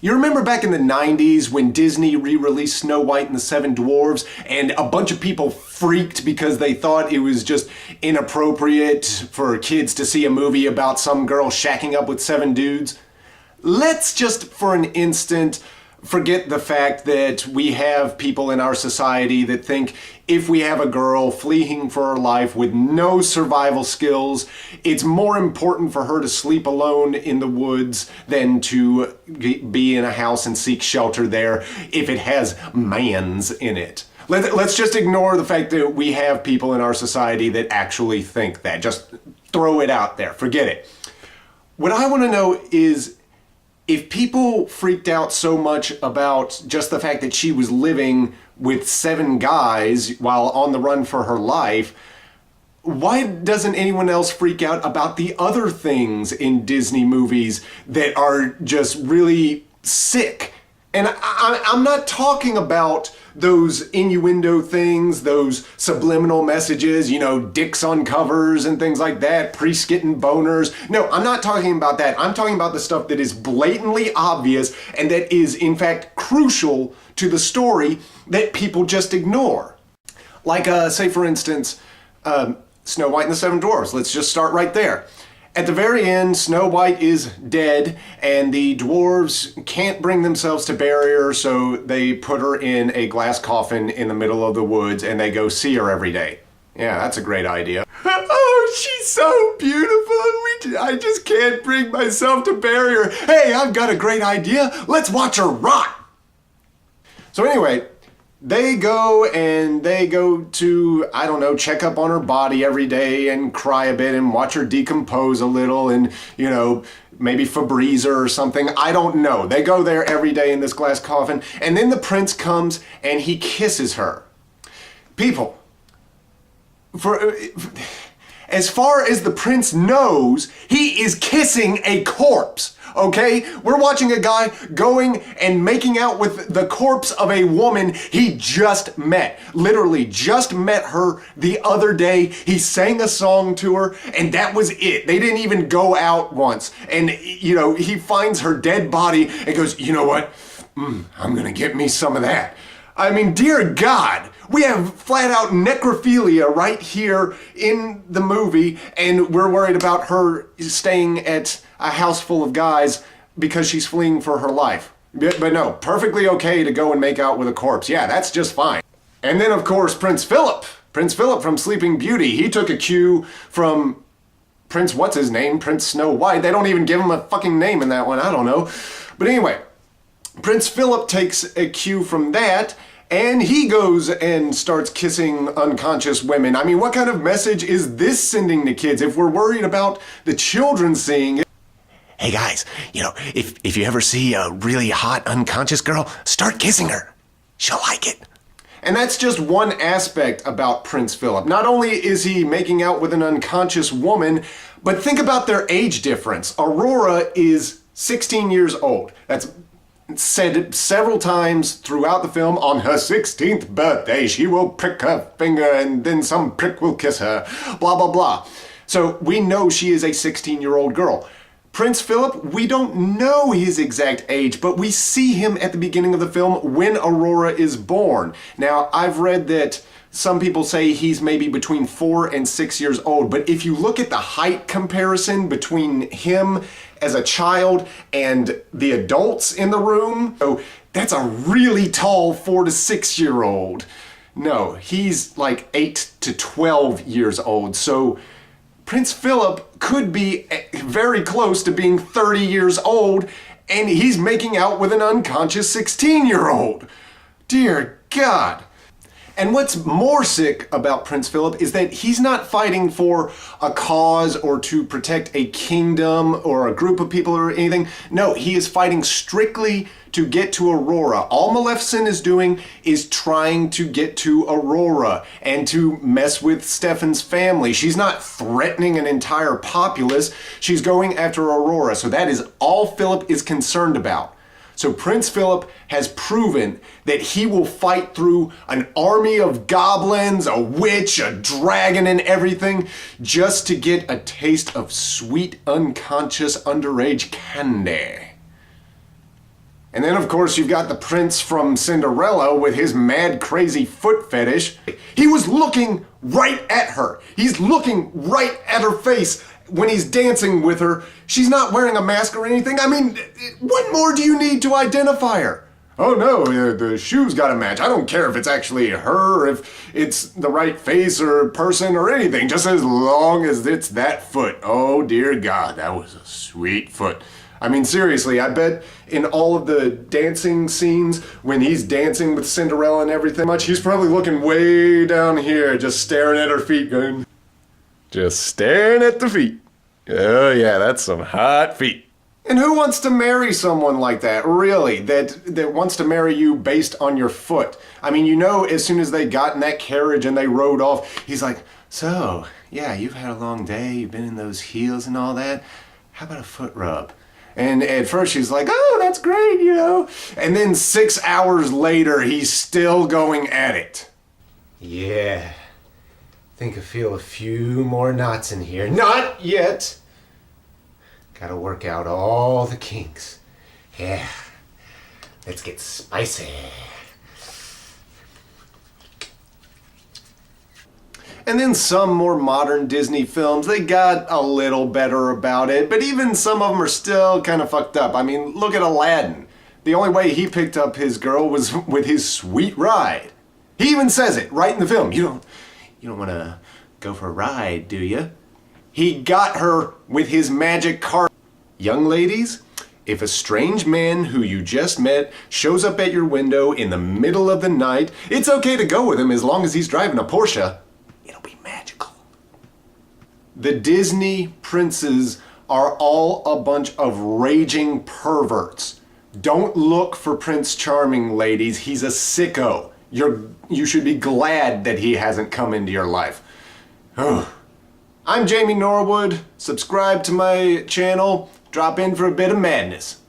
You remember back in the 90s when Disney re-released Snow White and the Seven Dwarfs and a bunch of people freaked because they thought it was just inappropriate for kids to see a movie about some girl shacking up with 7 dudes? Let's just for an instant forget the fact that we have people in our society that think if we have a girl fleeing for her life with no survival skills, it's more important for her to sleep alone in the woods than to be in a house and seek shelter there if it has mans in it. Let's just ignore the fact that we have people in our society that actually think that. Just throw it out there. Forget it. What I want to know is, if people freaked out so much about just the fact that she was living with 7 guys while on the run for her life, why doesn't anyone else freak out about the other things in Disney movies that are just really sick? And I'm not talking about those innuendo things, those subliminal messages, you know, dicks on covers and things like that, priests getting boners. No, I'm not talking about that. I'm talking about the stuff that is blatantly obvious and that is, in fact, crucial to the story that people just ignore. Like, say, for instance, Snow White and the Seven Dwarfs. Let's just start right there. At the very end, Snow White is dead, and the dwarves can't bring themselves to bury her, so they put her in a glass coffin in the middle of the woods, and they go see her every day. Yeah, that's a great idea. Oh, she's so beautiful, I just can't bring myself to bury her. Hey, I've got a great idea. Let's watch her rot. So anyway, they go to, I don't know, check up on her body every day and cry a bit and watch her decompose a little and, you know, maybe Febreze her or something. I don't know. They go there every day in this glass coffin, and then the prince comes and he kisses her. People, as far as the prince knows, he is kissing a corpse. Okay? We're watching a guy going and making out with the corpse of a woman he just met. Literally just met her the other day. He sang a song to her, and that was it. They didn't even go out once. And, you know, he finds her dead body and goes, you know what? I'm gonna get me some of that. I mean, dear God, we have flat out necrophilia right here in the movie, and we're worried about her staying at a house full of guys because she's fleeing for her life. But no, perfectly okay to go and make out with a corpse. Yeah, that's just fine. And then, of course, Prince Philip from Sleeping Beauty, he took a cue from Prince what's-his-name, Prince Snow White. They don't even give him a fucking name in that one, I don't know. But anyway, Prince Philip takes a cue from that, and he goes and starts kissing unconscious women. I mean, what kind of message is this sending to kids if we're worried about the children seeing it? Hey guys, you know, if you ever see a really hot unconscious girl, start kissing her. She'll like it. And that's just one aspect about Prince Philip. Not only is he making out with an unconscious woman, but think about their age difference. Aurora is 16 years old. That's said several times throughout the film. On her 16th birthday, she will prick her finger and then some prick will kiss her. Blah, blah, blah. So we know she is a 16-year-old girl. Prince Philip, we don't know his exact age, but we see him at the beginning of the film when Aurora is born. Now, I've read that some people say he's maybe between 4 and 6 years old, but if you look at the height comparison between him as a child and the adults in the room, so that's a really tall 4 to 6 year old. No, he's like 8 to 12 years old, so Prince Philip could be very close to being 30 years old, and he's making out with an unconscious 16-year-old. Dear God. And what's more sick about Prince Philip is that he's not fighting for a cause or to protect a kingdom or a group of people or anything. No, he is fighting strictly to get to Aurora. All Maleficent is doing is trying to get to Aurora and to mess with Stefan's family. She's not threatening an entire populace. She's going after Aurora. So that is all Philip is concerned about. So Prince Philip has proven that he will fight through an army of goblins, a witch, a dragon, and everything just to get a taste of sweet, unconscious, underage candy. And then, of course, you've got the prince from Cinderella with his mad, crazy foot fetish. He was looking right at her. He's looking right at her face when he's dancing with her. She's not wearing a mask or anything. I mean, what more do you need to identify her? Oh no, the shoes gotta match. I don't care if it's actually her, or if it's the right face or person or anything, just as long as it's that foot. Oh dear God, that was a sweet foot. I mean, seriously, I bet in all of the dancing scenes, when he's dancing with Cinderella and everything, he's probably looking way down here, just staring at her feet, going, just staring at the feet. Oh yeah, that's some hot feet. And who wants to marry someone like that, really, that wants to marry you based on your foot? I mean, you know, as soon as they got in that carriage and they rode off, he's like, so, yeah, you've had a long day, you've been in those heels and all that. How about a foot rub? And at first she's like, oh, that's great, you know. And then 6 hours later, he's still going at it. Yeah, think I feel a few more knots in here. Not yet. Gotta work out all the kinks. Yeah, let's get spicy. And then some more modern Disney films, they got a little better about it, but even some of them are still kind of fucked up. I mean, look at Aladdin. The only way he picked up his girl was with his sweet ride. He even says it right in the film. You don't want to go for a ride, do you? He got her with his magic car. Young ladies, if a strange man who you just met shows up at your window in the middle of the night, it's okay to go with him as long as he's driving a Porsche. It'll be magical. The Disney princes are all a bunch of raging perverts. Don't look for Prince Charming, ladies. He's a sicko. You should be glad that he hasn't come into your life. I'm Jamie Norwood. Subscribe to my channel. Drop in for a bit of madness.